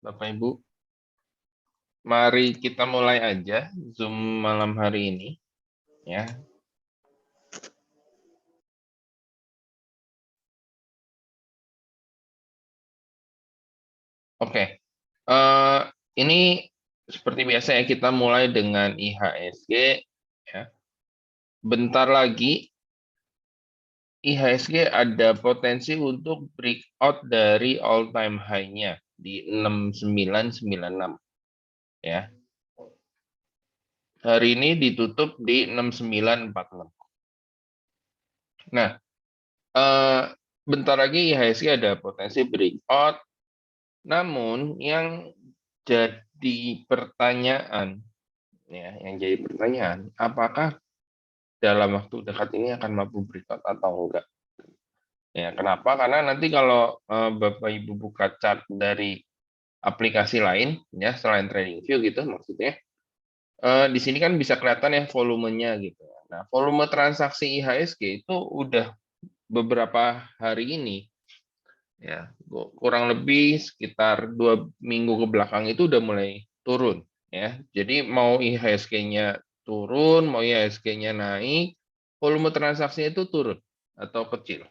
Bapak Ibu. Mari kita mulai aja Zoom malam hari ini, ya. Oke, ini seperti biasa ya, kita mulai dengan IHSG, ya. Bentar lagi IHSG ada potensi untuk breakout dari all time high-nya di 6996, ya. Hari ini ditutup di 6946. Nah, bentar lagi IHSG ada potensi breakout. Namun yang jadi pertanyaan, apakah dalam waktu dekat ini akan mampu breakout atau enggak? Ya, kenapa? Karena nanti kalau Bapak Ibu buka chart dari aplikasi lain, ya selain TradingView gitu maksudnya, di sini kan bisa kelihatan ya volumenya gitu. Nah, volume transaksi IHSG itu udah beberapa hari ini, ya kurang lebih sekitar 2 minggu ke belakang itu udah mulai turun, ya. Jadi mau IHSG-nya turun, mau IHSG-nya naik, volume transaksinya itu turun atau kecil,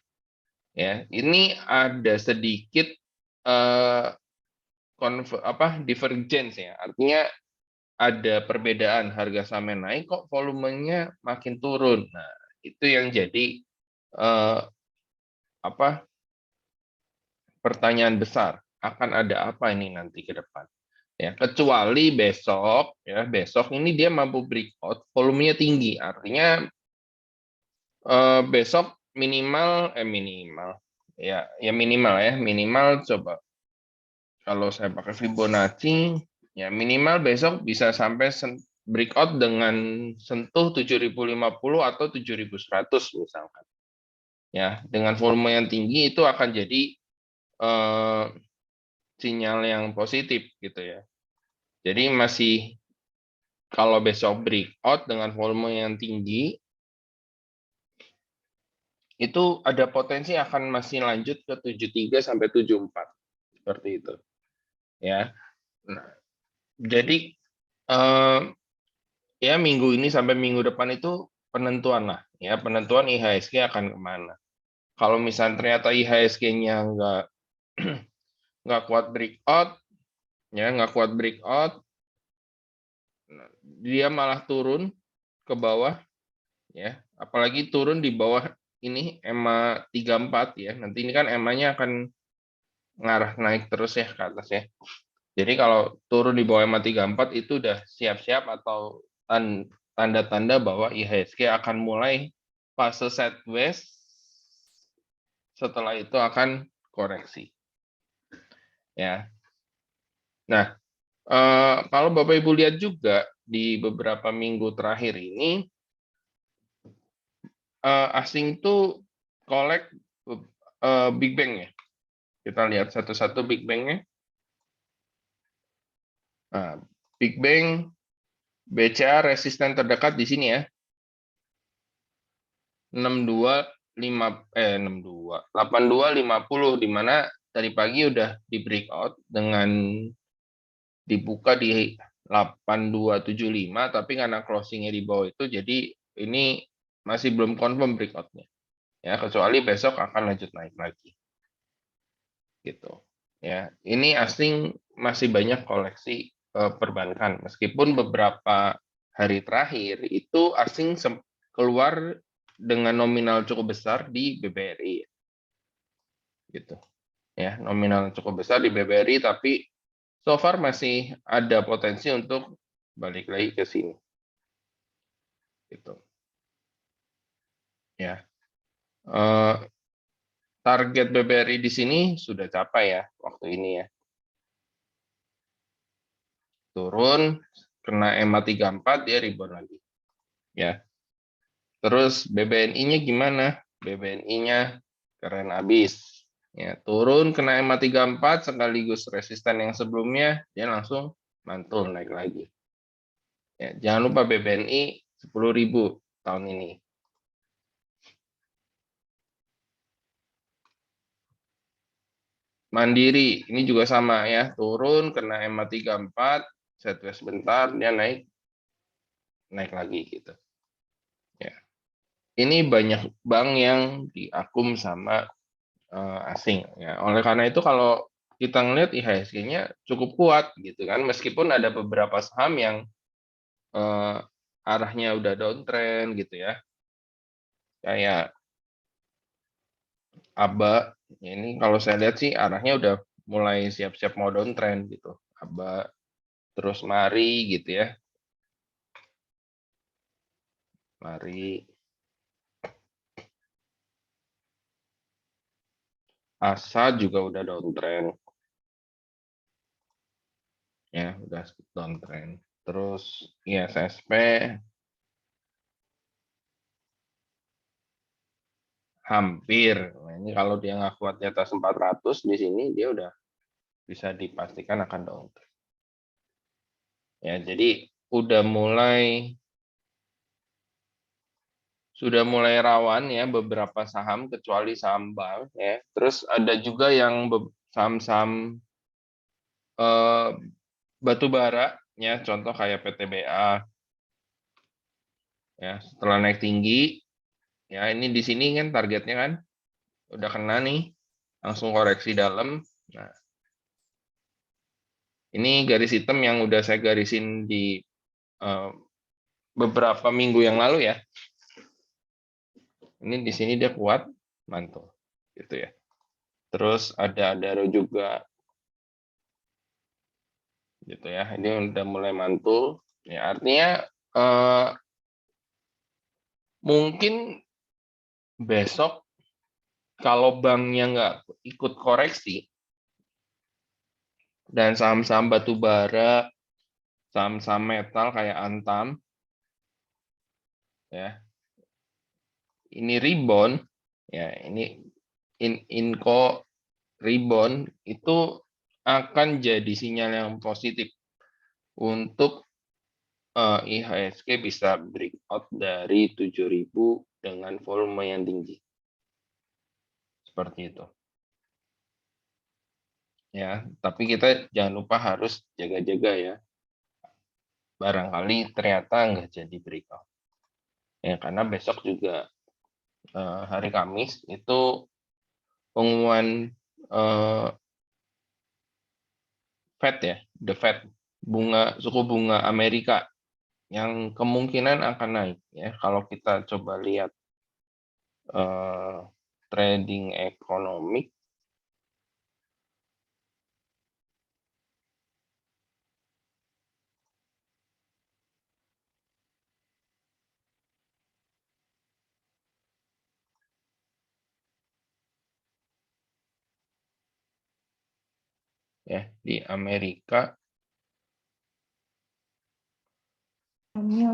ya. Ini ada sedikit eh, divergence ya, artinya ada perbedaan, harga saham yang naik kok volumenya makin turun. Nah, itu yang jadi eh, apa pertanyaan besar, akan ada apa ini nanti ke depan, ya. Kecuali besok, ya, besok ini dia mampu breakout, volumenya tinggi, artinya besok minimal ya minimal coba kalau saya pakai Fibonacci, ya minimal besok bisa sampai breakout dengan sentuh 7050 atau 7100 misalkan, ya. Dengan volume yang tinggi itu akan jadi eh, sinyal yang positif gitu ya. Jadi masih, kalau besok breakout dengan volume yang tinggi, itu ada potensi akan masih lanjut ke 73 sampai 74 seperti itu, ya. Nah, jadi ya minggu ini sampai minggu depan itu penentuan lah, ya, penentuan IHSG akan kemana. Kalau misalnya ternyata IHSG-nya nggak kuat breakout, ya nggak kuat breakout, dia malah turun ke bawah, ya, apalagi turun di bawah ini EMA 34, ya. Nanti ini kan EMA-nya akan ngarah naik terus ya ke atas ya. Jadi kalau turun di bawah EMA 34 itu udah siap-siap atau tanda-tanda bahwa IHSG akan mulai fase sideways, setelah itu akan koreksi, ya. Nah, kalau Bapak Ibu lihat juga di beberapa minggu terakhir ini, asing tuh collect Big Bang ya. Kita lihat satu-satu Big Bang-nya. Nah, Big Bang BCA resisten terdekat di sini ya. 8250 di mana tadi pagi udah di breakout dengan dibuka di 8275, tapi karena closingnya di bawah itu, jadi ini masih belum confirm breakoutnya, ya, kecuali besok akan lanjut naik lagi gitu, ya. Ini asing masih banyak koleksi perbankan, meskipun beberapa hari terakhir itu asing keluar dengan nominal cukup besar di BBRI gitu, ya, nominal cukup besar di BBRI, tapi so far masih ada potensi untuk balik lagi ke sini gitu, ya. Target BBRI di sini sudah capai ya waktu ini ya. Turun, kena EMA 34, dia rebound lagi, ya. Terus BBNI-nya gimana? BBNI-nya keren abis, ya. Turun kena EMA 34 sekaligus resisten yang sebelumnya, dia langsung mantul naik lagi, ya. Jangan lupa BBNI 10.000 tahun ini. Mandiri ini juga sama ya, turun kena EMA 34, sideways sebentar dia naik lagi gitu. Ya. Ini banyak bank yang diakum sama asing ya. Oleh karena itu kalau kita ngelihat IHSG-nya cukup kuat gitu kan, meskipun ada beberapa saham yang arahnya udah downtrend gitu ya. Kayak ABA ini kalau saya lihat sih arahnya udah mulai siap-siap mau downtrend gitu. ABA terus Mari gitu ya. Mari ASA juga udah downtrend. Ya, udah downtrend. Terus ISSP hampir. Nah, ini kalau dia nggak kuat di atas 400 di sini dia udah bisa dipastikan akan downtrend. Ya, jadi sudah mulai rawan ya beberapa saham kecuali saham bank ya. Terus ada juga yang saham-saham eh, batu bara ya, contoh kayak PTBA ya, setelah naik tinggi ya ini di sini kan targetnya kan udah kena nih, langsung koreksi dalam. Nah, ini garis hitam yang udah saya garisin di beberapa minggu yang lalu ya. Ini di sini dia kuat, mantul, gitu ya. Terus ada Adaro juga, gitu ya. Ini udah mulai mantul. Ya artinya mungkin besok kalau banknya nggak ikut koreksi dan saham-saham batu bara, saham-saham metal kayak Antam, ya ini rebound, ya ini Inco rebound itu akan jadi sinyal yang positif untuk IHSG bisa breakout dari 7.000 dengan volume yang tinggi. Seperti itu. Ya, tapi kita jangan lupa harus jaga-jaga ya. Barangkali ternyata nggak jadi breakout. Ya, karena besok juga hari Kamis itu pengumuman Fed ya, the Fed, suku bunga Amerika yang kemungkinan akan naik ya. Kalau kita coba lihat trading ekonomi ya di Amerika ini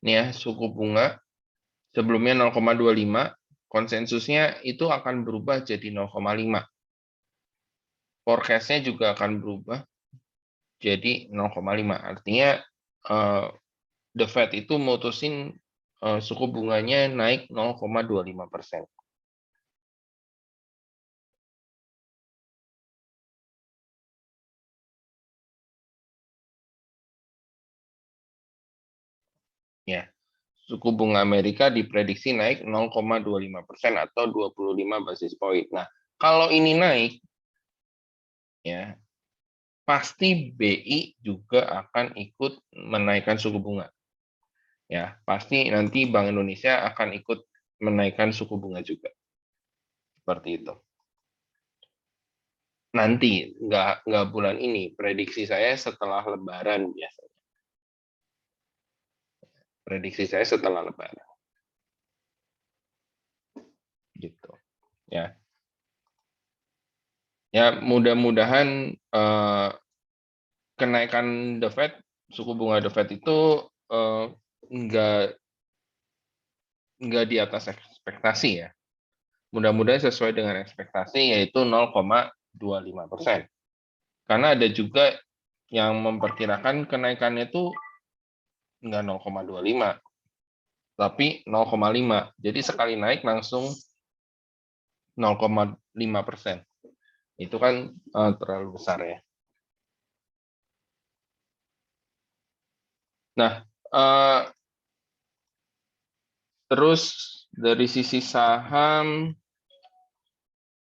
ya suku bunga sebelumnya 0,25, konsensusnya itu akan berubah jadi 0,5. Forecast-nya juga akan berubah jadi 0,5. Artinya the Fed itu mutusin suku bunganya naik 0,25%. Ya, suku bunga Amerika diprediksi naik 0,25% atau 25 basis point. Nah, kalau ini naik, ya pasti BI juga akan ikut menaikkan suku bunga. Ya, pasti nanti Bank Indonesia akan ikut menaikkan suku bunga juga. Seperti itu. Nanti, nggak bulan ini. Prediksi saya setelah Lebaran biasanya. Prediksi saya setelah Lebaran. Gitu. Ya. Ya, mudah-mudahan kenaikan The Fed, suku bunga The Fed itu nggak di atas ekspektasi ya. Mudah-mudahan sesuai dengan ekspektasi yaitu 0,25%. Karena ada juga yang memperkirakan kenaikannya itu Enggak 0,25, tapi 0,5. Jadi sekali naik langsung 0,5%. Itu kan terlalu besar ya. Nah, terus dari sisi saham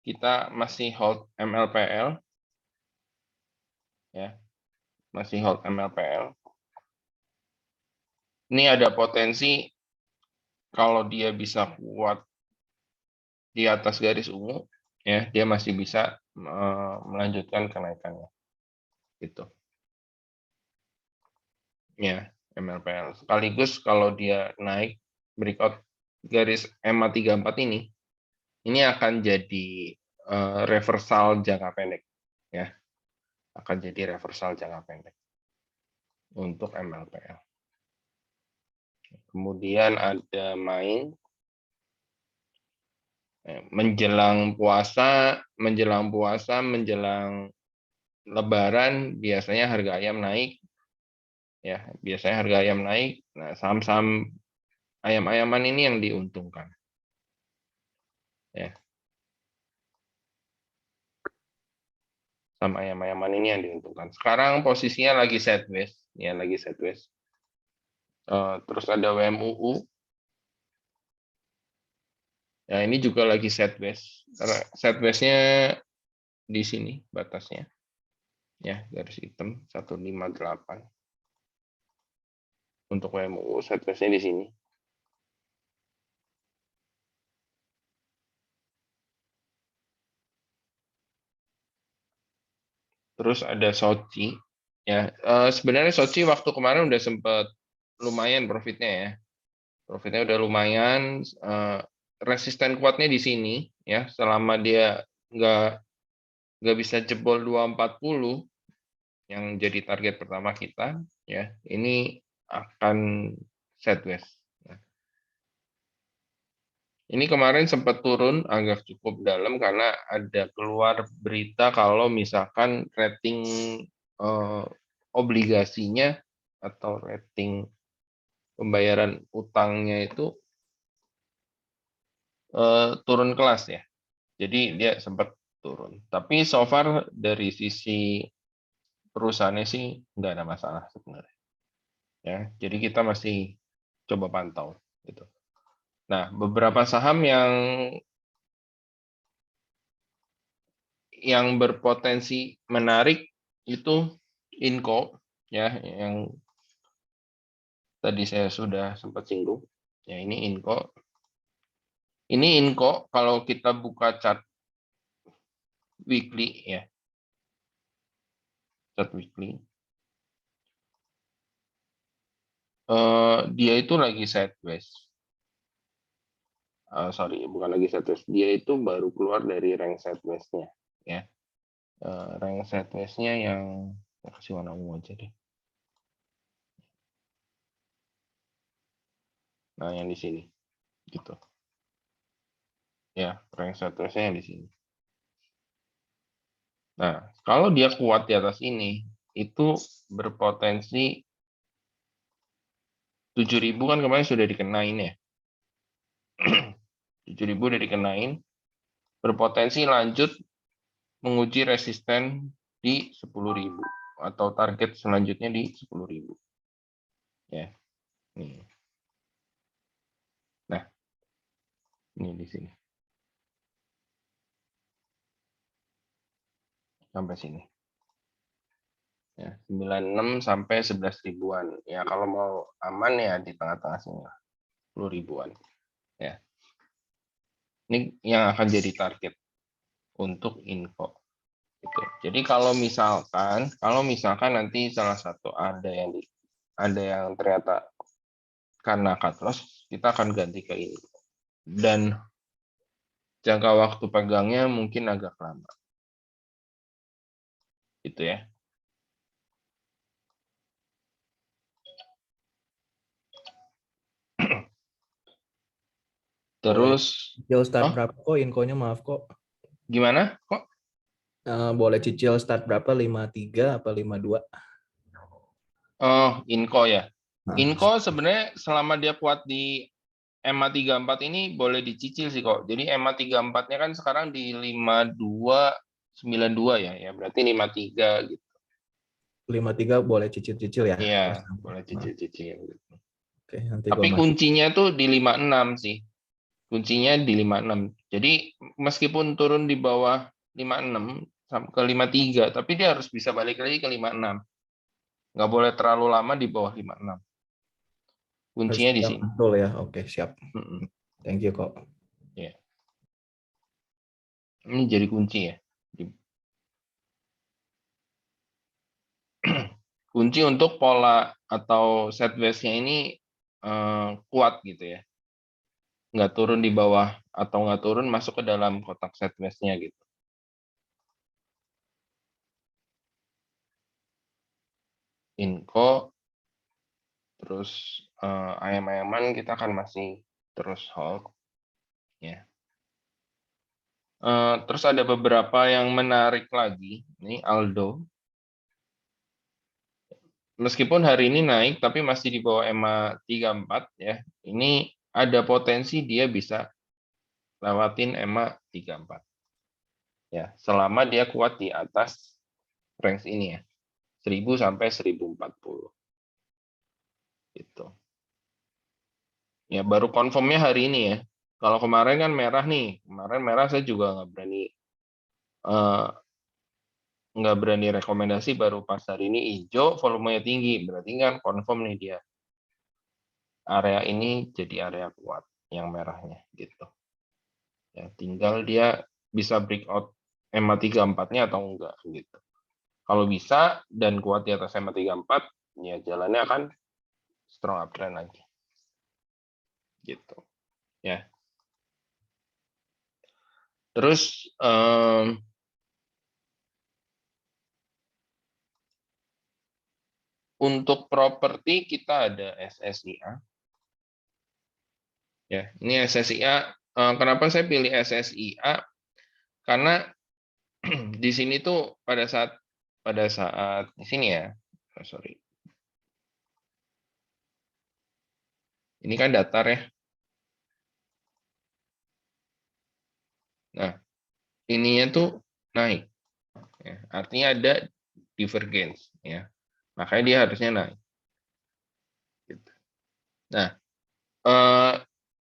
kita masih hold MLPL, ya, masih hold MLPL. Ini ada potensi kalau dia bisa kuat di atas garis ungu, ya, dia masih bisa melanjutkan kenaikannya, gitu. Ya, MLPL. Sekaligus kalau dia naik breakout garis EMA 34 ini akan jadi reversal jangka pendek, ya, akan jadi reversal jangka pendek untuk MLPL. Kemudian ada main menjelang puasa, menjelang Lebaran biasanya harga ayam naik, ya, biasanya harga ayam naik. Nah, saham-saham ayam-ayaman ini yang diuntungkan, ya. Sama ayam-ayaman ini yang diuntungkan. Sekarang posisinya lagi sideways, ya, lagi sideways. Terus ada WMUU. Ya, ini juga lagi sideways. Karena sideways-nya di sini batasnya. Ya, garis hitam 158. Untuk WMUU sideways-nya di sini. Terus ada Soci. Ya, sebenarnya Soci waktu kemarin udah sempat lumayan profitnya ya. Profitnya udah lumayan, resisten kuatnya di sini ya, selama dia nggak bisa jebol 240 yang jadi target pertama kita ya, ini akan sideways. Nah, ini kemarin sempat turun agak cukup dalam karena ada keluar berita kalau misalkan rating obligasinya atau rating pembayaran utangnya itu turun kelas ya. Jadi dia sempat turun. Tapi so far dari sisi perusahaannya sih nggak ada masalah sebenarnya. Ya, jadi kita masih coba pantau gitu. Nah, beberapa saham yang berpotensi menarik itu Inco, ya, yang tadi saya sudah sempat singgung. Ya, ini Inco. Ini Inco kalau kita buka chart weekly ya. Chart weekly. Dia itu lagi sideways. Sorry, bukan lagi sideways. Dia itu baru keluar dari rank sideways-nya, ya. Rank sideways-nya yang kasih warna ungu aja deh. Nah, yang di sini, gitu. Ya, rank sideways-nya yang di sini. Nah, kalau dia kuat di atas ini, itu berpotensi 7.000 kan kemarin sudah dikenain ya. 7.000 udah dikenain, berpotensi lanjut menguji resisten di 10.000 atau target selanjutnya di 10.000. Ya. Nih. Nah, ini di sini. Sampai sini. Ya, 96 sampai 11 ribuan. Ya, kalau mau aman ya di tengah-tengah sini lah. 10 ribuan. Ya. Ini yang akan jadi target untuk info. Gitu. Jadi kalau misalkan nanti salah satu ada yang ternyata karena cut loss, kita akan ganti ke ini. Dan jangka waktu pegangnya mungkin agak lama. Gitu ya. Terus, cicil start berapa kok infonya, maaf kok. Gimana kok? Boleh cicil start berapa, 53 apa 52? Oh, Inco ya. Nah, Inco sebenarnya selama dia kuat di EMA 34 ini boleh dicicil sih kok. Jadi EMA 34-nya kan sekarang di 5292 ya, ya berarti 53 gitu. 53 boleh cicil-cicil ya. Iya, Mas. boleh Nah, cicil-cicil gitu. oke, nanti Tapi gua masuk. kuncinya tuh di 56 sih. Kuncinya di 56. Jadi meskipun turun di bawah 56 ke 53, tapi dia harus bisa balik lagi ke 56. Nggak boleh terlalu lama di bawah 56. Harus Kuncinya di bisa sini. mantul ya. Oke, siap. Mm-mm. Thank you kok. Ya. Ini jadi kunci ya. Kunci untuk pola atau sideways-nya ini kuat gitu ya. Nggak turun di bawah atau nggak turun masuk ke dalam kotak sideways-nya gitu. Inco, terus ayam-ayaman kita akan masih terus hold. Ya. Terus ada beberapa yang menarik lagi. Ini Aldo. Meskipun hari ini naik, tapi masih di bawah EMA 34 ya. Ini ada potensi dia bisa lewatin EMA 34. Ya, selama dia kuat di atas range ini ya. 1000 sampai 1040. Gitu. Ya, baru confirmnya hari ini ya. Kalau kemarin kan merah nih. Kemarin merah saya juga eh, nggak berani rekomendasi, baru pas hari ini hijau volumenya tinggi, berarti kan confirm nih dia area ini jadi area kuat yang merahnya gitu ya, tinggal dia bisa breakout EMA 34-nya atau enggak gitu. Kalau bisa dan kuat di atas EMA 34 ya jalannya akan strong uptrend lagi gitu ya. Terus untuk properti kita ada SSIA. Ya, ini SSIA. Kenapa saya pilih SSIA? Karena di sini tuh pada saat di sini ya. Sorry. Ini kan datar ya. Nah, ininya tuh naik. Ya, artinya ada divergence ya. Makanya dia harusnya naik. Gitu. Nah, eh,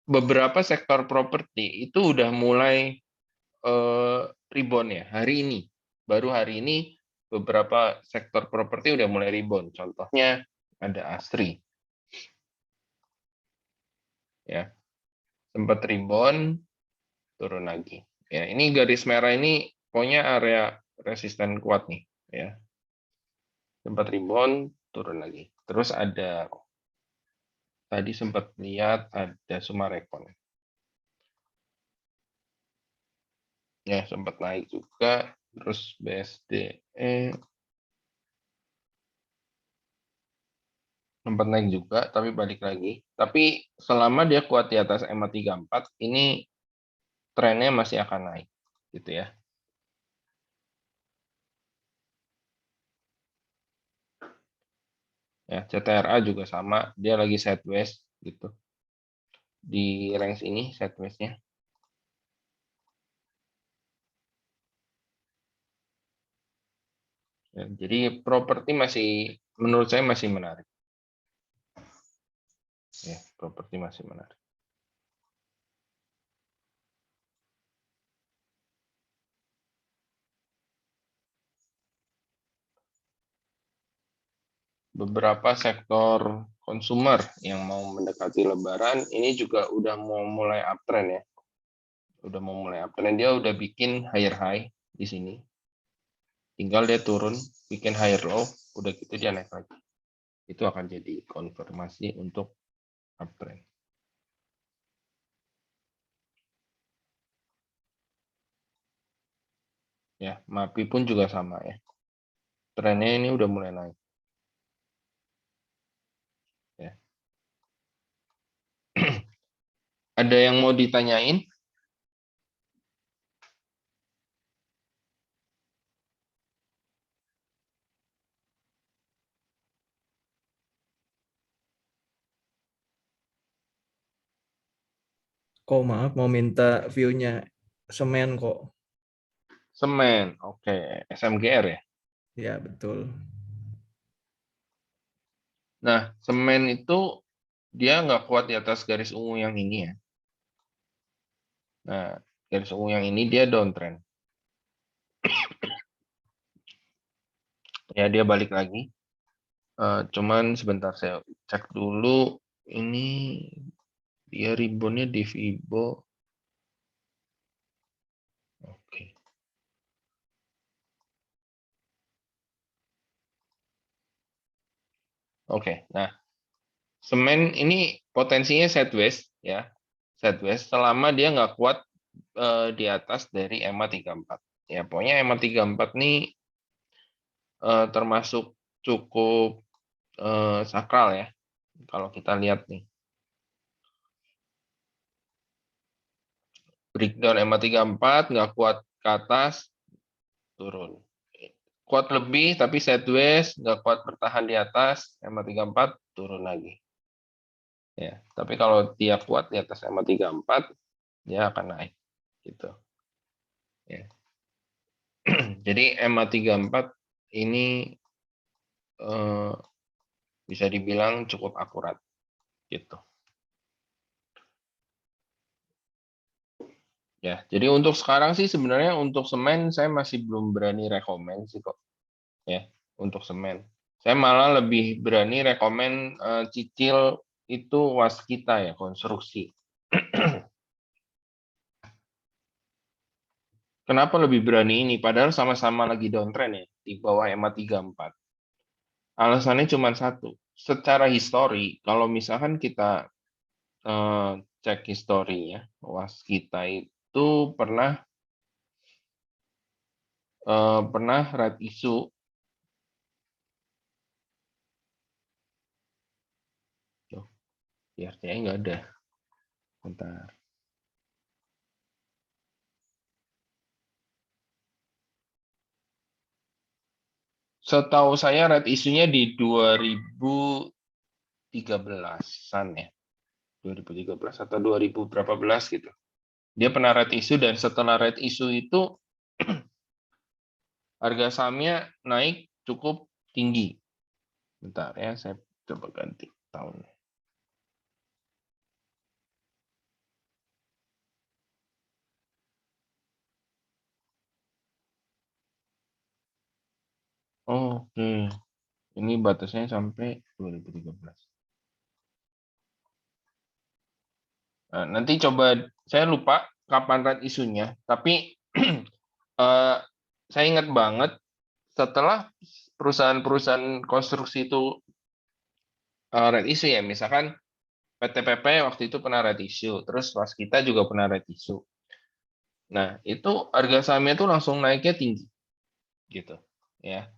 beberapa sektor properti itu udah mulai rebound ya hari ini. Baru hari ini beberapa sektor properti udah mulai rebound. Contohnya ada Asri. Ya, sempat rebound, turun lagi. Ya, ini garis merah ini pokoknya area resisten kuat nih, ya. Sempat rebound, turun lagi. Terus ada tadi sempat lihat ada Sumarekon. Ya, sempat naik juga. Terus BSDE sempat naik juga, tapi balik lagi. Tapi selama dia kuat di atas EMA 34, ini trennya masih akan naik, gitu ya. Ya, CTRA juga sama, dia lagi sideways gitu. Di range ini sideways-nya. Ya, jadi properti masih menurut saya masih menarik. Ya, properti masih menarik. Beberapa sektor konsumer yang mau mendekati Lebaran ini juga udah mau mulai uptrend ya. Udah mau mulai uptrend, dia udah bikin higher high di sini. Tinggal dia turun, bikin higher low, udah gitu dia naik lagi. Itu akan jadi konfirmasi untuk uptrend. Ya, MAPI pun juga sama ya. Trennya ini udah mulai naik. Ya. Ada yang mau ditanyain? Kok maaf mau minta view-nya semen kok. Semen, oke, SMGR ya. Ya, betul. Nah, semen itu dia nggak kuat di atas garis ungu yang ini ya. Nah, garis ungu yang ini dia downtrend. Ya, dia balik lagi. Cuman sebentar saya cek dulu. Ini dia reboundnya di Fibo. Oke. Oke, nah semen ini potensinya sideways ya, sideways selama dia nggak kuat di atas dari EMA 34. Ya, pokoknya EMA 34 nih termasuk cukup sakral ya. Kalau kita lihat nih, breakdown EMA 34 nggak kuat ke atas, turun. Kuat lebih tapi sideways, nggak kuat bertahan di atas EMA 34, turun lagi. Ya, tapi kalau dia kuat di atas EMA 34, dia akan naik gitu. Ya. Jadi EMA 34 ini bisa dibilang cukup akurat gitu. Ya, jadi untuk sekarang sih sebenarnya untuk semen saya masih belum berani rekomen sih kok. Ya, untuk semen. Saya malah lebih berani rekomen cicil itu waskita ya, konstruksi. Kenapa lebih berani ini? Padahal sama-sama lagi downtrend ya, di bawah EMA 34. Alasannya cuma satu. Secara histori, kalau misalkan kita cek historinya, waskita itu pernah red issue. Tuh, IRT-nya nggak ada. Bentar. Setahu saya red issue-nya di 2013-an ya. 2013 atau 2000 berapa belas gitu. Dia pernah red issue dan setelah red issue itu harga sahamnya naik cukup tinggi. Bentar ya, saya coba ganti tahunnya. Oke, ini batasnya sampai 2013. Nah, nanti coba, saya lupa kapan red isunya, tapi saya ingat banget setelah perusahaan-perusahaan konstruksi itu red issue ya, misalkan PT-PP waktu itu pernah red issue, terus Waskita juga pernah red issue. Nah, itu harga sahamnya itu langsung naiknya tinggi, gitu, ya.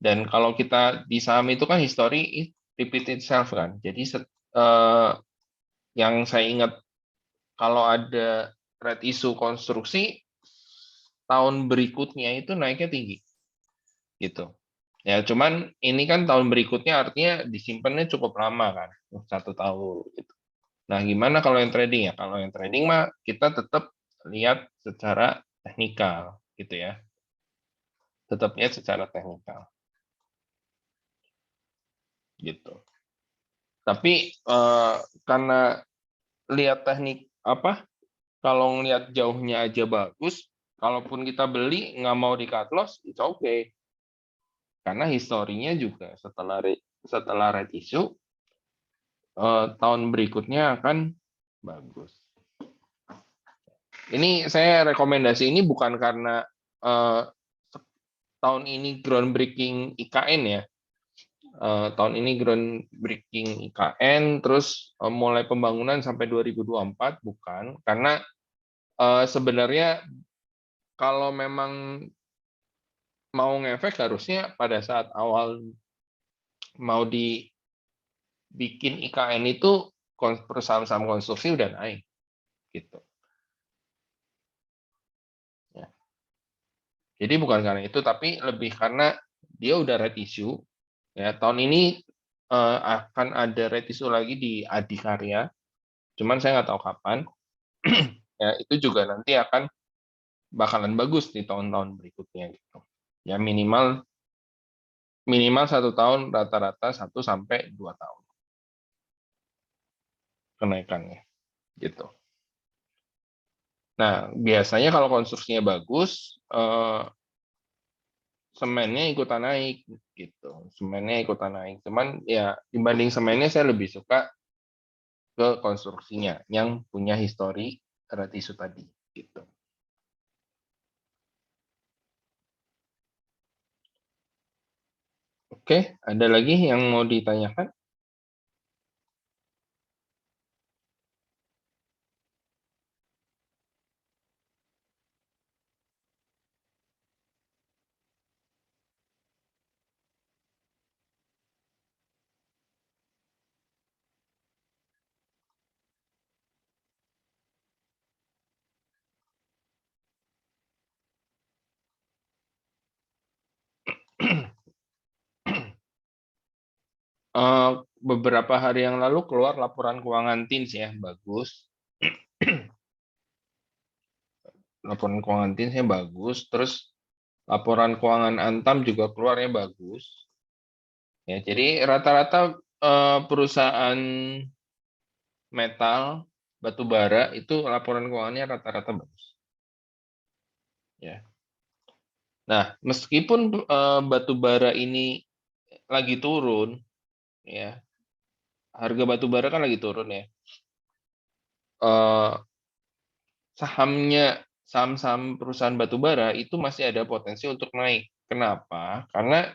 Dan kalau kita di saham itu kan history repeat itself kan, jadi yang saya ingat kalau ada red issue konstruksi tahun berikutnya itu naiknya tinggi gitu ya, cuman ini kan tahun berikutnya artinya disimpannya cukup lama kan, 1 tahun gitu. Nah, gimana kalau yang trading ya? Kalau yang trading mah kita tetap lihat secara teknikal gitu ya, tetap lihat secara teknikal gitu. Tapi karena lihat teknik apa, kalau ngelihat jauhnya aja bagus, kalaupun kita beli nggak mau di cut loss, it's okay. Karena historinya juga setelah red issue, tahun berikutnya akan bagus. Ini saya rekomendasi ini bukan karena tahun ini groundbreaking IKN ya. Tahun ini groundbreaking IKN, terus mulai pembangunan sampai 2024, bukan. Karena sebenarnya kalau memang mau ngefek harusnya pada saat awal mau dibikin IKN itu perusahaan saham konstruksi udah naik gitu. Ya. Jadi bukan karena itu, tapi lebih karena dia udah red issue. Ya, tahun ini akan ada red issue lagi di Adikarya. cuman saya nggak tahu kapan. Ya, itu juga nanti akan bakalan bagus di tahun-tahun berikutnya gitu. Ya minimal 1 tahun rata-rata 1 sampai 2 tahun kenaikannya gitu. Nah, biasanya kalau konstruksinya bagus, semennya ikutan naik gitu. Semennya ikutan naik. Cuman ya dibanding semennya saya lebih suka ke konstruksinya yang punya histori red issue tadi gitu. Oke, ada lagi yang mau ditanyakan? Beberapa hari yang lalu keluar laporan keuangan TINS ya, bagus. Laporan keuangan TINS-nya bagus, terus laporan keuangan Antam juga keluarnya bagus. Ya, jadi rata-rata perusahaan metal, batu bara itu laporan keuangannya rata-rata bagus. Ya. Nah, meskipun batu bara ini lagi turun, ya, harga batu bara kan lagi turun ya. Eh, saham-saham perusahaan batu bara itu masih ada potensi untuk naik. Kenapa? Karena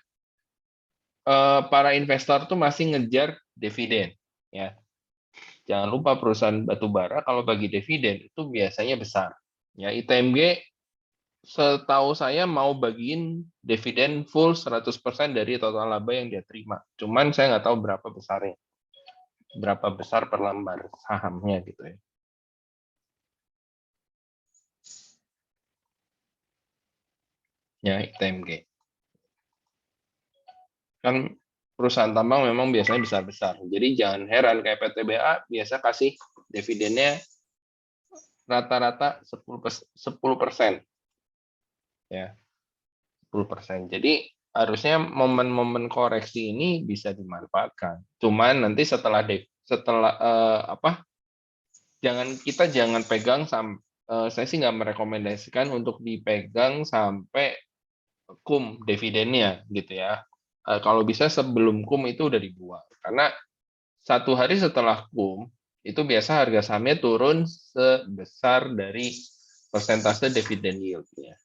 para investor tuh masih ngejar dividen, ya. Jangan lupa perusahaan batu bara kalau bagi dividen itu biasanya besar. Ya, ITMG setahu saya mau bagiin dividen full 100% dari total laba yang dia terima. Cuman saya nggak tahu berapa besarnya. Berapa besar per lembar sahamnya gitu ya. Ya, ITMG. Kan perusahaan tambang memang biasanya besar-besar. Jadi jangan heran kayak PTBA biasa kasih dividennya rata-rata 10%. Ya, 10%. Jadi harusnya momen-momen koreksi ini bisa dimanfaatkan. Cuman nanti jangan pegang saya sih nggak merekomendasikan untuk dipegang sampai dividennya gitu ya. Kalau bisa sebelum itu udah dibuang. Karena 1 hari setelah itu biasa harga sahamnya turun sebesar dari persentase dividen yield-nya.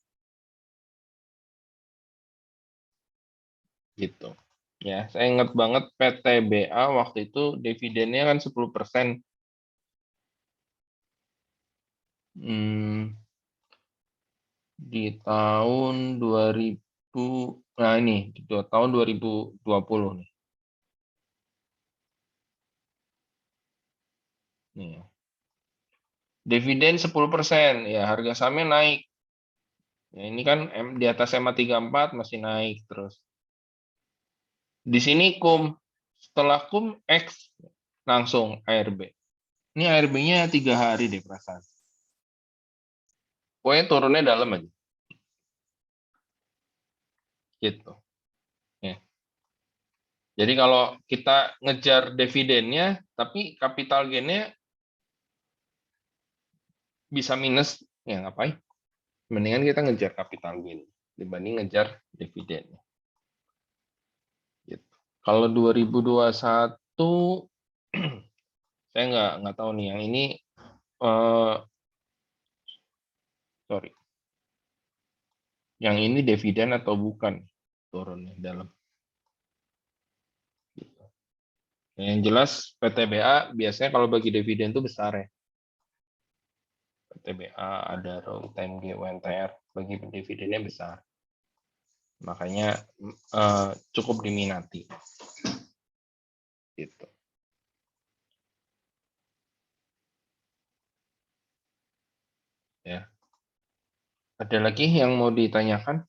Gitu. Ya, saya ingat banget PTBA waktu itu dividennya kan 10%. Di tahun 2000, nah ini di tahun 2020 nih. Nih. Dividen 10%, ya harga sahamnya naik. Ya, ini kan di atas EMA 34 masih naik terus. Di sini setelah X langsung ARB. Ini ARB-nya 3 hari deh perasaan. Pokoknya turunnya dalam aja. Gitu. Ya. Jadi kalau kita ngejar dividennya, tapi capital gain-nya bisa minus, ya ngapain? Mendingan kita ngejar capital gain dibanding ngejar dividen. Gitu. Kalau 2021 saya nggak tahu nih yang ini sorry. Yang ini dividen atau bukan turunnya dalam. Gitu. Yang jelas PTBA biasanya kalau bagi dividen itu besar ya. PTBA, Adaro, TMG, UNTR bagi dividennya besar. Makanya cukup diminati. Gitu. Ya. Ada lagi yang mau ditanyakan?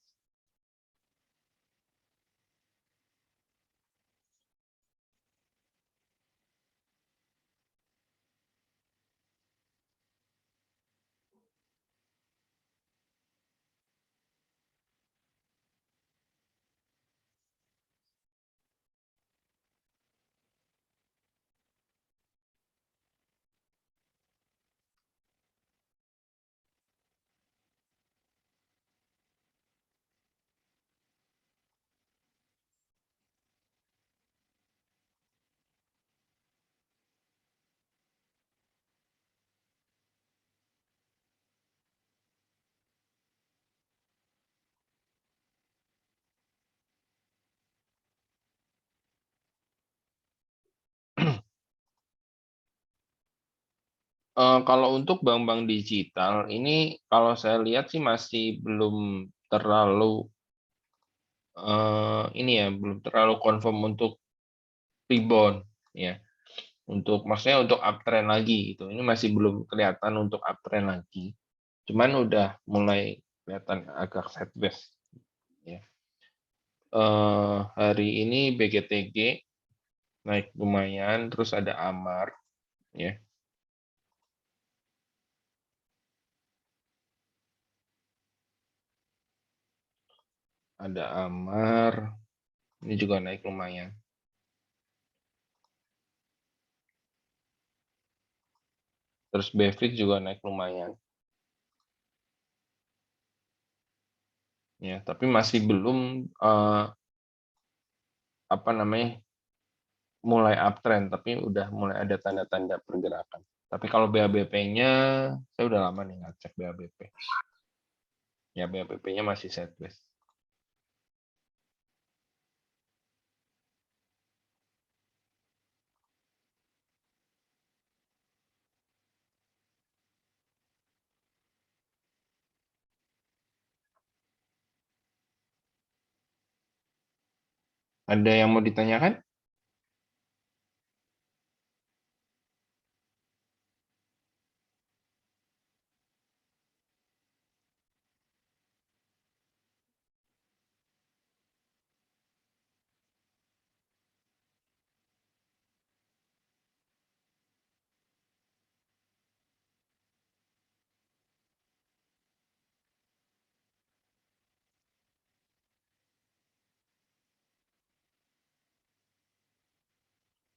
Kalau untuk bank-bank digital ini kalau saya lihat sih masih belum terlalu, ini ya, belum terlalu confirm untuk rebound ya, maksudnya untuk uptrend lagi gitu. Ini masih belum kelihatan untuk uptrend lagi, cuman udah mulai kelihatan agak sideways ya. Hari ini BGTG naik lumayan, terus ada AMAR ya. Ada AMAR, ini juga naik lumayan. Terus BEFIT juga naik lumayan. Ya, tapi masih belum apa namanya, mulai uptrend, tapi udah mulai ada tanda-tanda pergerakan. Tapi kalau BABP-nya saya udah lama nih nggak cek BABP. Ya, BABP-nya masih sideways. Ada yang mau ditanyakan?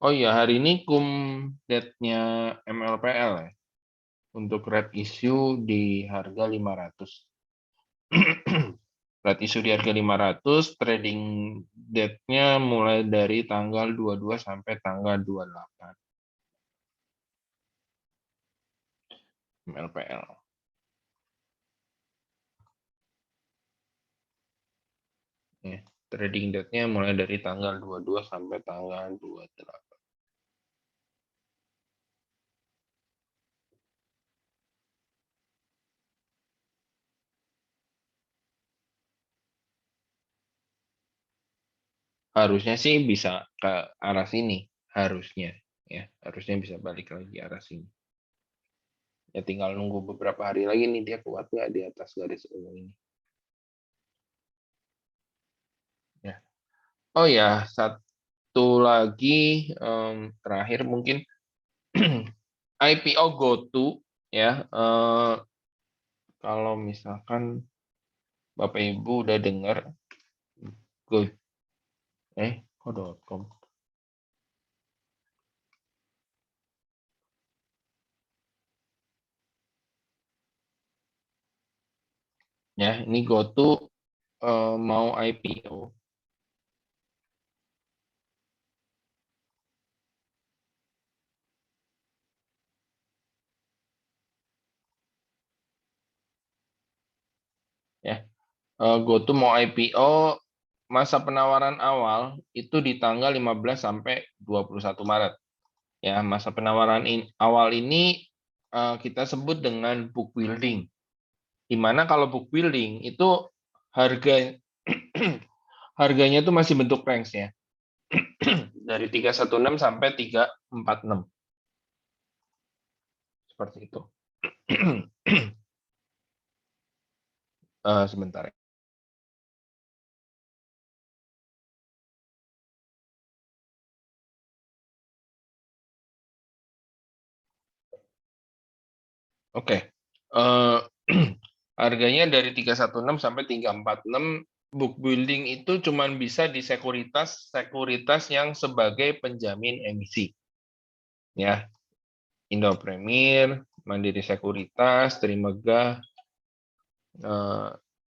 Oh iya, hari ini date-nya MLPL ya. Untuk red issue di harga 500. Red issue di harga 500, trading date-nya mulai dari tanggal 22 sampai tanggal 28. MLPL. Ya, trading date-nya mulai dari tanggal 22 sampai tanggal 28. Harusnya sih bisa ke arah sini, harusnya ya, harusnya bisa balik lagi arah sini. Ya tinggal nunggu beberapa hari lagi nih dia kuat nggak di atas garis ungu ini. Ya. Oh ya, satu lagi terakhir mungkin IPO GoTo ya. Kalau misalkan Bapak Ibu udah dengar Go .com. Ya, ini GoTo mau IPO. Ya, GoTo mau IPO, masa penawaran awal itu di tanggal 15 sampai 21 Maret. Ya, masa penawaran awal ini kita sebut dengan book building. Di mana kalau book building itu harga harganya itu masih bentuk range ya. Dari 316 sampai 346. Seperti itu. Sebentar. Oke. Harganya dari 316 sampai 346. Book building itu cuma bisa di sekuritas yang sebagai penjamin emisi. Ya, Indo Premier, Mandiri Sekuritas, Trimegah,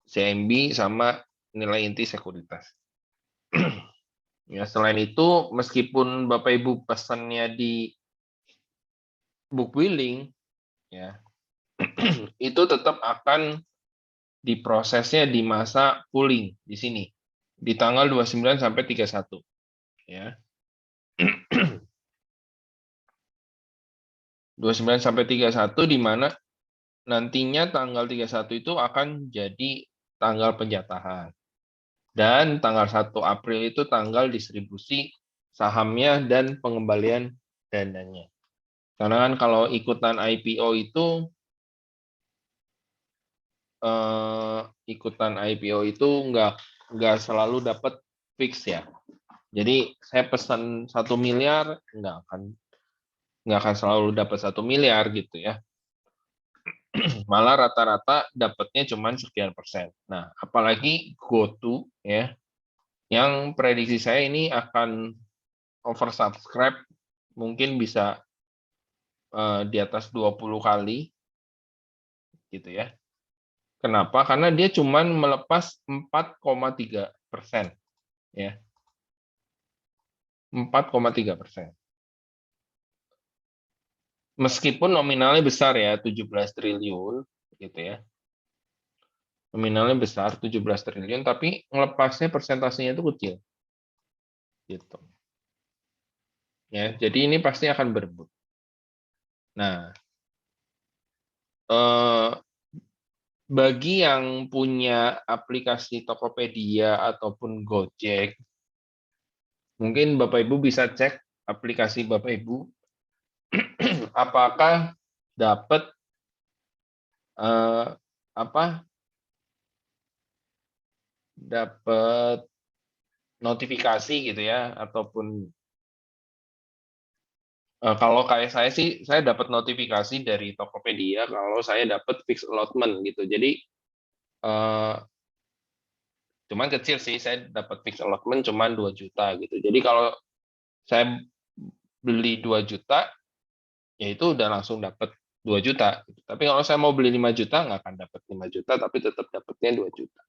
CMB, sama nilai inti sekuritas. Ya, selain itu, meskipun Bapak Ibu pesannya di book building, ya, itu tetap akan diprosesnya di masa pooling di sini, di tanggal 29 sampai 31. Ya. 29 sampai 31 di mana nantinya tanggal 31 itu akan jadi tanggal penjatahan. Dan tanggal 1 April itu tanggal distribusi sahamnya dan pengembalian dananya. Karena kan kalau ikutan IPO itu nggak selalu dapat fix ya. Jadi saya pesan 1 miliar nggak akan selalu dapat 1 miliar gitu ya. Malah rata-rata dapatnya cuma sekian persen. Nah, apalagi GoTo ya, yang prediksi saya ini akan oversubscribe, mungkin bisa di atas 20 kali gitu ya. Kenapa? Karena dia cuma melepas 4,3% ya. 4,3%. Meskipun nominalnya besar ya, 17 triliun gitu ya. Nominalnya besar 17 triliun, tapi ngelepasnya persentasenya itu kecil. Gitu. Ya, jadi ini pasti akan berebut. Nah, bagi yang punya aplikasi Tokopedia ataupun Gojek, mungkin Bapak Ibu bisa cek aplikasi Bapak Ibu, apakah dapat dapat notifikasi gitu ya, ataupun kalau kayak saya sih, saya dapat notifikasi dari Tokopedia kalau saya dapat fixed allotment gitu. Jadi cuman kecil sih, saya dapat fixed allotment cuman 2 juta gitu. Jadi kalau saya beli 2 juta, ya itu udah langsung dapat 2 juta. Gitu. Tapi kalau saya mau beli 5 juta, nggak akan dapat 5 juta, tapi tetap dapatnya 2 juta.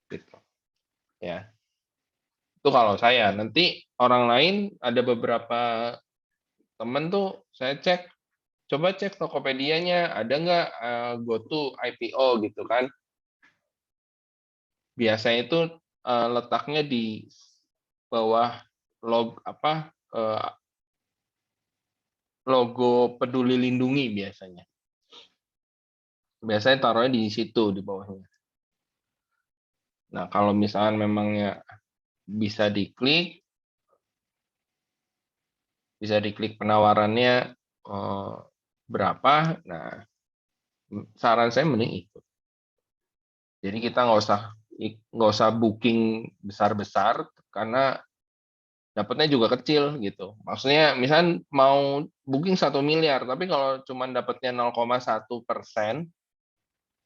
Gitu. Ya. Itu kalau saya. Nanti orang lain, ada beberapa temen tuh, saya cek, coba cek Tokopedia-nya, ada nggak GoTo IPO gitu kan. Biasanya itu letaknya di bawah logo Peduli Lindungi biasanya. Biasanya taruhnya di situ di bawahnya. Nah, kalau misalnya memangnya bisa diklik penawarannya berapa. Nah, saran saya mending ikut. Jadi kita nggak usah booking besar-besar karena dapatnya juga kecil gitu. Maksudnya misalnya mau booking 1 miliar, tapi kalau cuma dapatnya 0,1%,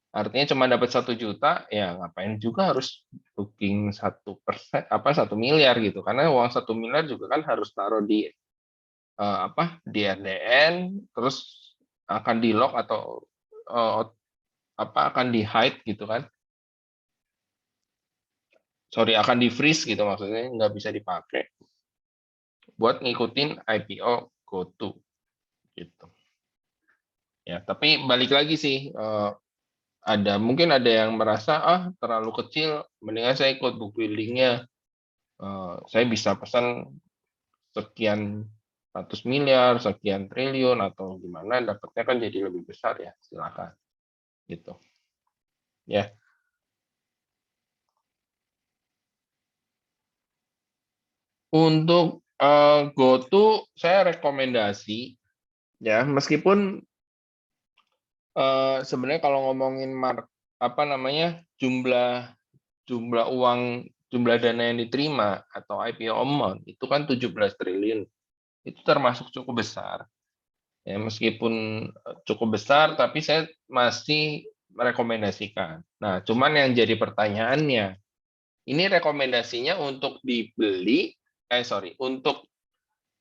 artinya cuma dapat 1 juta, ya ngapain juga harus booking 1%, 1 miliar gitu. Karena uang 1 miliar juga kan harus taruh di di RDN, terus akan di lock atau akan di hide gitu kan. Sorry, akan di freeze gitu, maksudnya nggak bisa dipakai buat ngikutin IPO GoTo gitu. Ya, tapi balik lagi sih, mungkin ada yang merasa terlalu kecil, mendingan saya ikut book building-nya. Saya bisa pesan sekian 100 miliar, sekian triliun atau gimana, dapatnya kan jadi lebih besar ya, silakan. Gitu. Ya. Untuk GoTo saya rekomendasi ya, meskipun sebenarnya kalau ngomongin jumlah dana yang diterima atau IPO amount itu kan 17 triliun. Itu termasuk cukup besar. Ya, meskipun cukup besar, tapi saya masih merekomendasikan. Nah, cuman yang jadi pertanyaannya, ini rekomendasinya untuk untuk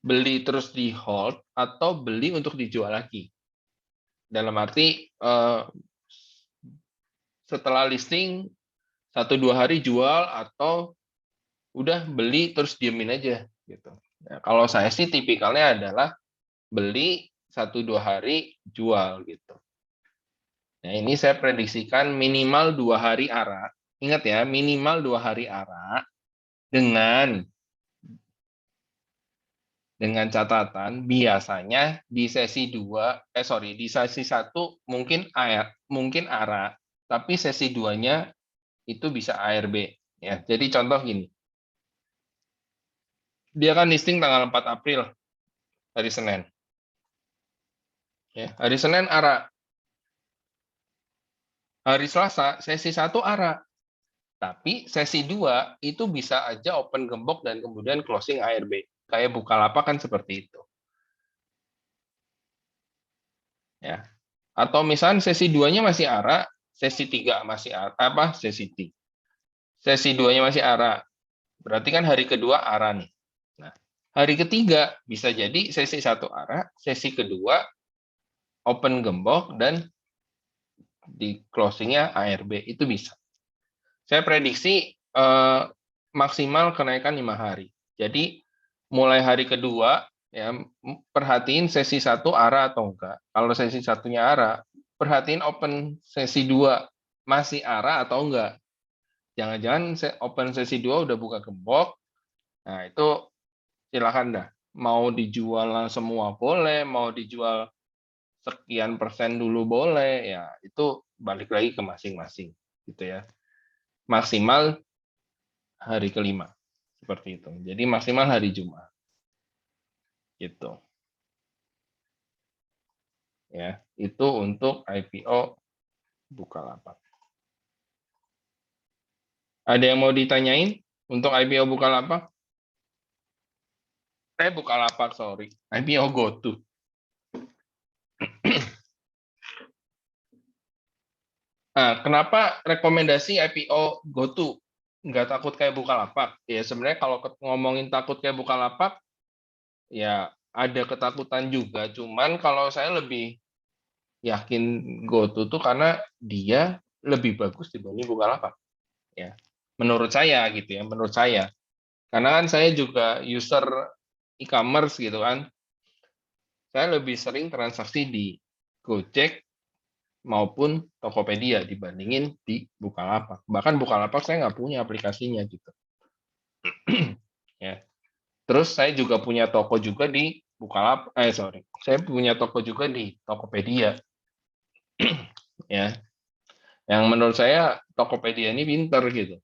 beli terus di hold atau beli untuk dijual lagi. Dalam arti setelah listing 1-2 hari jual atau udah beli terus diemin aja gitu. Nah, kalau saya sih tipikalnya adalah beli 1-2 hari jual gitu. Nah, ini saya prediksikan minimal 2 hari ARA. Ingat ya, minimal 2 hari ARA dengan Dengan catatan biasanya di sesi 2, di sesi 1 mungkin ARA, tapi sesi 2-nya itu bisa ARB ya. Jadi contoh gini. Dia kan listing tanggal 4 April hari Senin. Ya, hari Senin ARA. Hari Selasa sesi 1 ARA. Tapi sesi 2 itu bisa aja open gembok dan kemudian closing ARB. Kayak Bukalapak kan seperti itu. Ya. Atau misalnya sesi 2-nya masih ARA, sesi 3 masih ARA, sesi 2-nya masih ARA. Berarti kan hari kedua ARA nih. Nah, hari ketiga bisa jadi sesi 1 ARA, sesi kedua open gembok dan di closingnya ARB itu bisa. Saya prediksi maksimal kenaikan 5 hari. Jadi mulai hari kedua ya perhatiin sesi 1 ARA atau enggak. Kalau sesi satunya ARA, perhatiin open sesi 2 masih ARA atau enggak. Jangan-jangan open sesi 2 udah buka gembok. Nah, itu silakan dah. Mau dijual semua boleh, mau dijual sekian persen dulu boleh, ya itu balik lagi ke masing-masing gitu ya. Maksimal hari kelima seperti itu. Jadi maksimal hari Jumat. Gitu. Ya, itu untuk IPO Bukalapak. Ada yang mau ditanyain untuk IPO Bukalapak? Bukalapak, sorry. IPO GoTo. Nah, kenapa rekomendasi IPO GoTo? Nggak takut kayak Bukalapak? Ya sebenarnya kalau ngomongin takut kayak Bukalapak, ya ada ketakutan juga. Cuman kalau saya lebih yakin GoTo tuh karena dia lebih bagus dibanding Bukalapak. Ya, menurut saya gitu ya, menurut saya. Karena kan saya juga user e-commerce gitu kan. Saya lebih sering transaksi di Gojek maupun Tokopedia dibandingin di Bukalapak. Bahkan Bukalapak saya nggak punya aplikasinya gitu. Ya. Terus saya juga punya toko juga di Bukalapak. Saya punya toko juga di Tokopedia. Ya. Yang menurut saya Tokopedia ini pinter gitu.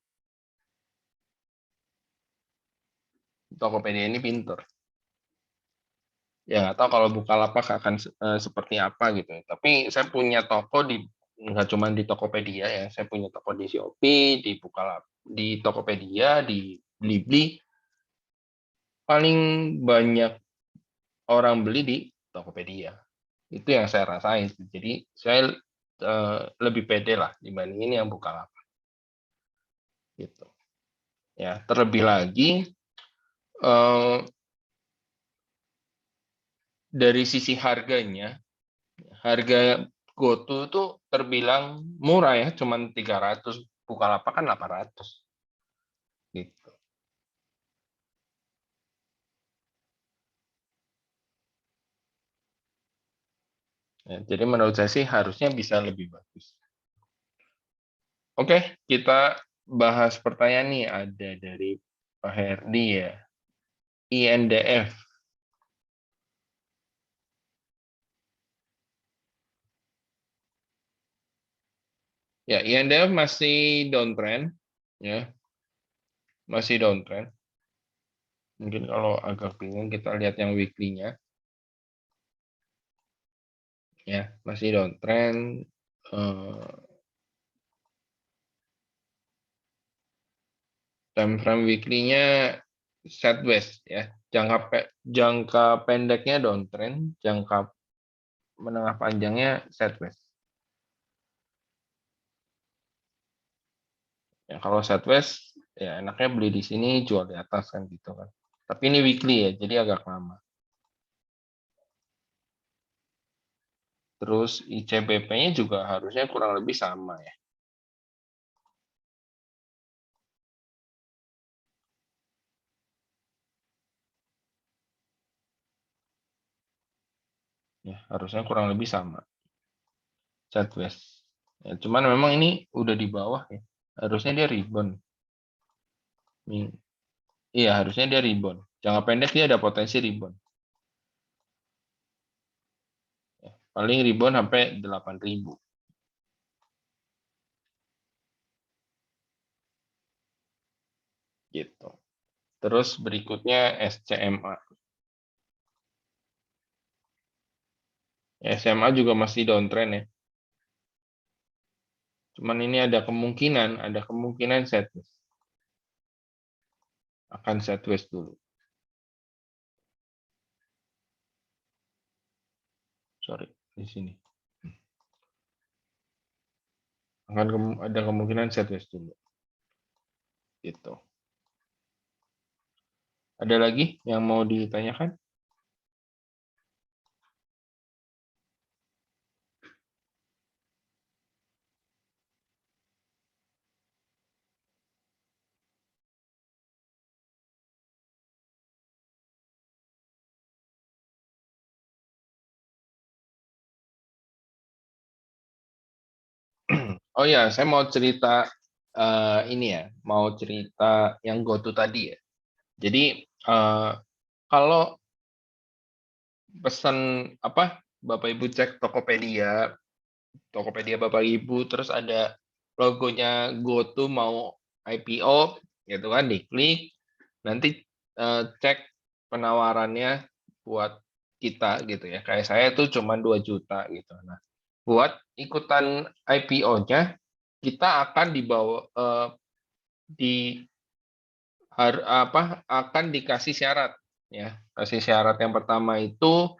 Tokopedia ini pinter. Ya nggak tahu kalau Bukalapak akan seperti apa gitu. Tapi saya punya toko di nggak cuma di Tokopedia ya, saya punya toko di Shopee, di Bukalapak, di Tokopedia, di Blibli. Paling banyak orang beli di Tokopedia. Itu yang saya rasain. Jadi saya lebih pede lah dibandingin yang Bukalapak. Gitu. Ya, terlebih lagi dari sisi harganya, harga GoTo itu terbilang murah ya, cuman 300, Bukalapak kan 800. Gitu. Ya, jadi menurut saya sih harusnya bisa lebih bagus. Oke, kita bahas pertanyaan nih, ada dari Pak Herdi ya. INDF. Ya, INDF masih downtrend ya. Masih downtrend. Mungkin kalau agak bingung kita lihat yang weekly-nya. Ya, masih downtrend. Time frame weekly-nya sideways ya. Jangka pendeknya downtrend, jangka menengah panjangnya sideways. Ya, kalau sideways ya enaknya beli di sini, jual di atas kan gitu kan. Tapi ini weekly ya, jadi agak lama. Terus ICBP-nya juga harusnya kurang lebih sama ya. Ya, harusnya kurang lebih sama. Sideways. Ya, cuman memang ini udah di bawah ya. Harusnya dia rebound. Iya, harusnya dia rebound. Jangka pendek dia ada potensi rebound. Paling rebound sampai 8.000. Gitu. Terus berikutnya SCMA. SMA juga masih downtrend ya. Cuman ini ada kemungkinan sideways. Akan sideways dulu. Sorry, di sini. Ada kemungkinan sideways dulu. Gitu. Ada lagi yang mau ditanyakan? Oh ya, saya mau cerita ini ya, mau cerita yang GoTo tadi ya. Jadi kalau pesan apa, Bapak Ibu cek Tokopedia Bapak Ibu, terus ada logonya GoTo mau IPO, gitu kan, diklik, nanti cek penawarannya buat kita gitu ya. Kayak saya tuh cuma 2 juta gitu. Nah, buat ikutan IPO-nya kita akan dibawa akan dikasih syarat ya. Kasih syarat yang pertama itu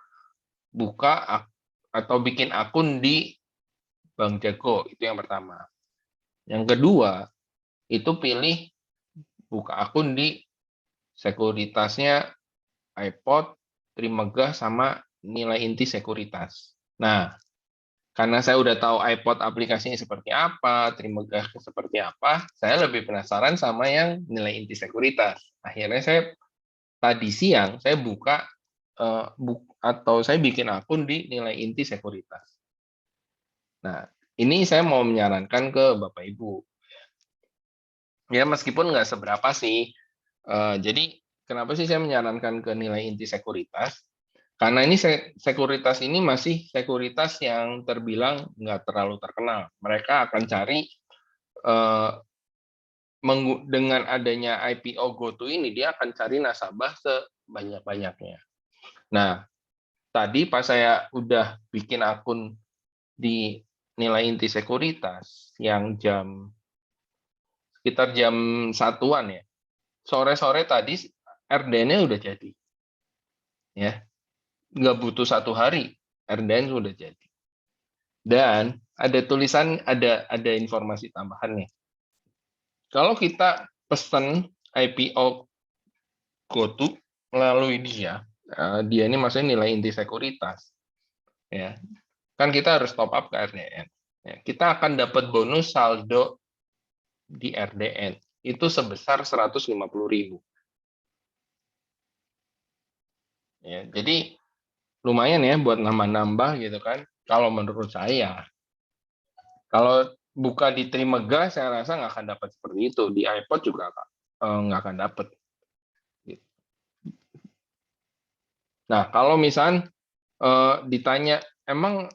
buka atau bikin akun di Bank Jago, itu yang pertama. Yang kedua, itu pilih buka akun di sekuritasnya iPod, Trimegah sama nilai inti sekuritas. Nah, karena saya udah tahu iPod aplikasinya seperti apa, Trimegah seperti apa, saya lebih penasaran sama yang nilai inti sekuritas. Akhirnya tadi siang saya buka atau saya bikin akun di nilai inti sekuritas. Nah, ini saya mau menyarankan ke Bapak Ibu. Ya, meskipun nggak seberapa sih. Jadi, kenapa sih saya menyarankan ke nilai inti sekuritas? Karena ini sekuritas ini masih sekuritas yang terbilang nggak terlalu terkenal. Mereka akan cari dengan adanya IPO GoTo ini, dia akan cari nasabah sebanyak-banyaknya. Nah, tadi pas saya udah bikin akun di nilai inti sekuritas yang sekitar jam 1-an ya, sore-sore tadi RDN-nya udah jadi. Ya, nggak butuh 1 hari, RDN sudah jadi. Dan ada tulisan, ada informasi tambahan nih. Kalau kita pesen IPO GoTo melalui dia ini maksudnya nilai inti sekuritas, ya kan kita harus top up ke RDN. Ya, kita akan dapat bonus saldo di RDN itu sebesar 150.000. Ya, jadi lumayan ya buat nambah-nambah gitu kan. Kalau menurut saya, kalau buka di Trimegah saya rasa nggak akan dapat seperti itu. Di iPod juga nggak akan dapat. Nah, kalau misal ditanya, emang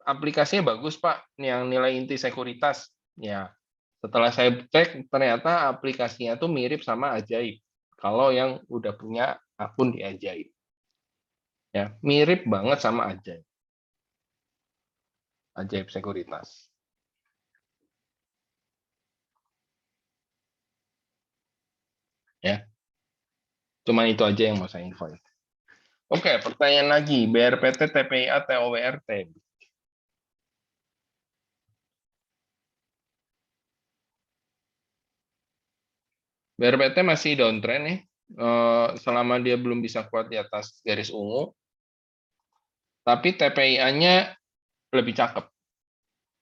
aplikasinya bagus Pak, yang nilai inti sekuritas? Ya, setelah saya cek, ternyata aplikasinya tuh mirip sama Ajaib. Kalau yang udah punya akun di Ajaib. Ya, mirip banget sama Ajaib. Ajaib Sekuritas. Ya, cuma itu aja yang mau saya info. Oke, pertanyaan lagi. BRPT, TPIA, TOWRT. BRPT masih downtrend ya. Selama dia belum bisa kuat di atas garis ungu. Tapi TPIA-nya lebih cakep.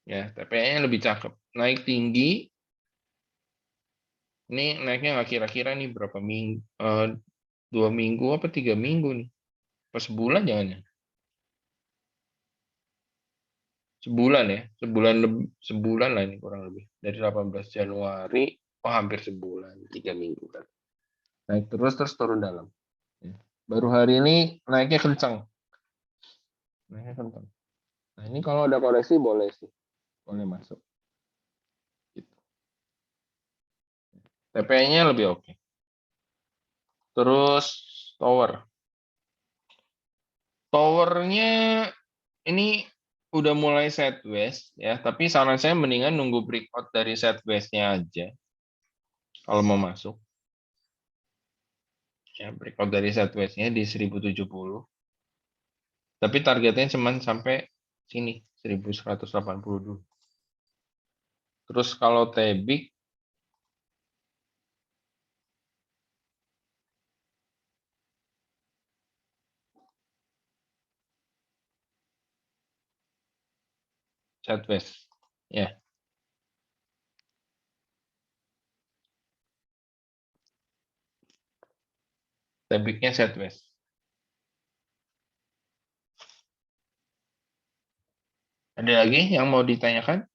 Ya, TPIA-nya lebih cakep. Naik tinggi. Ini naiknya nggak kira-kira nih berapa minggu? 2 minggu apa 3 minggu nih? Pas sebulan jangan ya? Sebulan ya, sebulan lah ini kurang lebih. Dari 18 Januari, hampir sebulan, 3 minggu kan. Naik terus turun dalam. Ya. Baru hari ini naiknya kencang. Naiknya kencang. Nah, ini kalau ada koreksi boleh sih. Boleh masuk. Gitu. TPE-nya lebih oke. Terus tower. Towernya ini udah mulai sideways ya, tapi saran saya mendingan nunggu breakout dari sideways-nya aja kalau mau masuk. Ya, breakout dari sideways-nya di 1070. Tapi targetnya cuma sampai sini, 1180 dulu. Terus kalau TBIC sideways. Ya. TBIC-nya sideways. Ada lagi yang mau ditanyakan?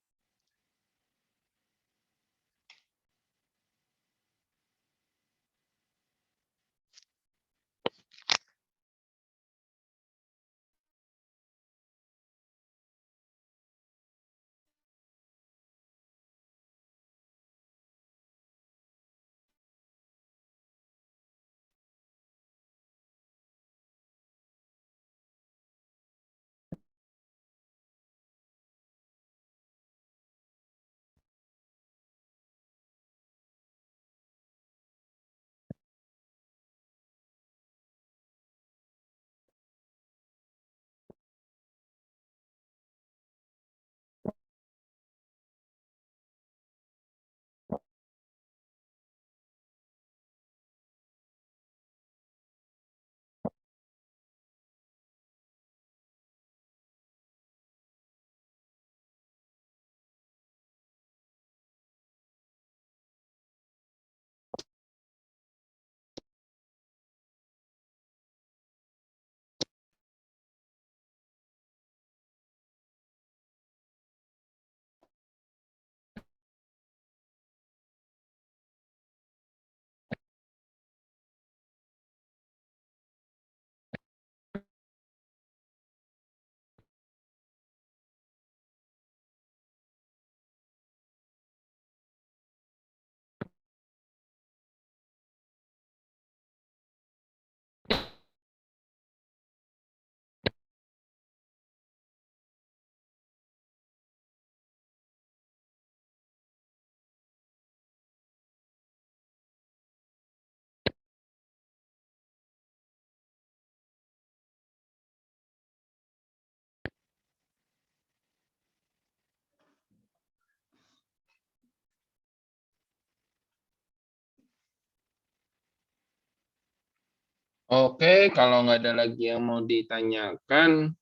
Oke, kalau nggak ada lagi yang mau ditanyakan,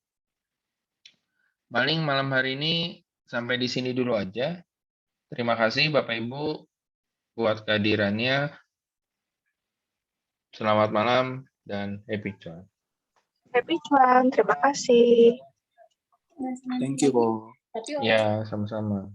paling malam hari ini sampai di sini dulu aja. Terima kasih Bapak Ibu buat kehadirannya. Selamat malam dan happy cuan. Happy Cuan, terima kasih. Thank you, Bo. Ya, sama-sama.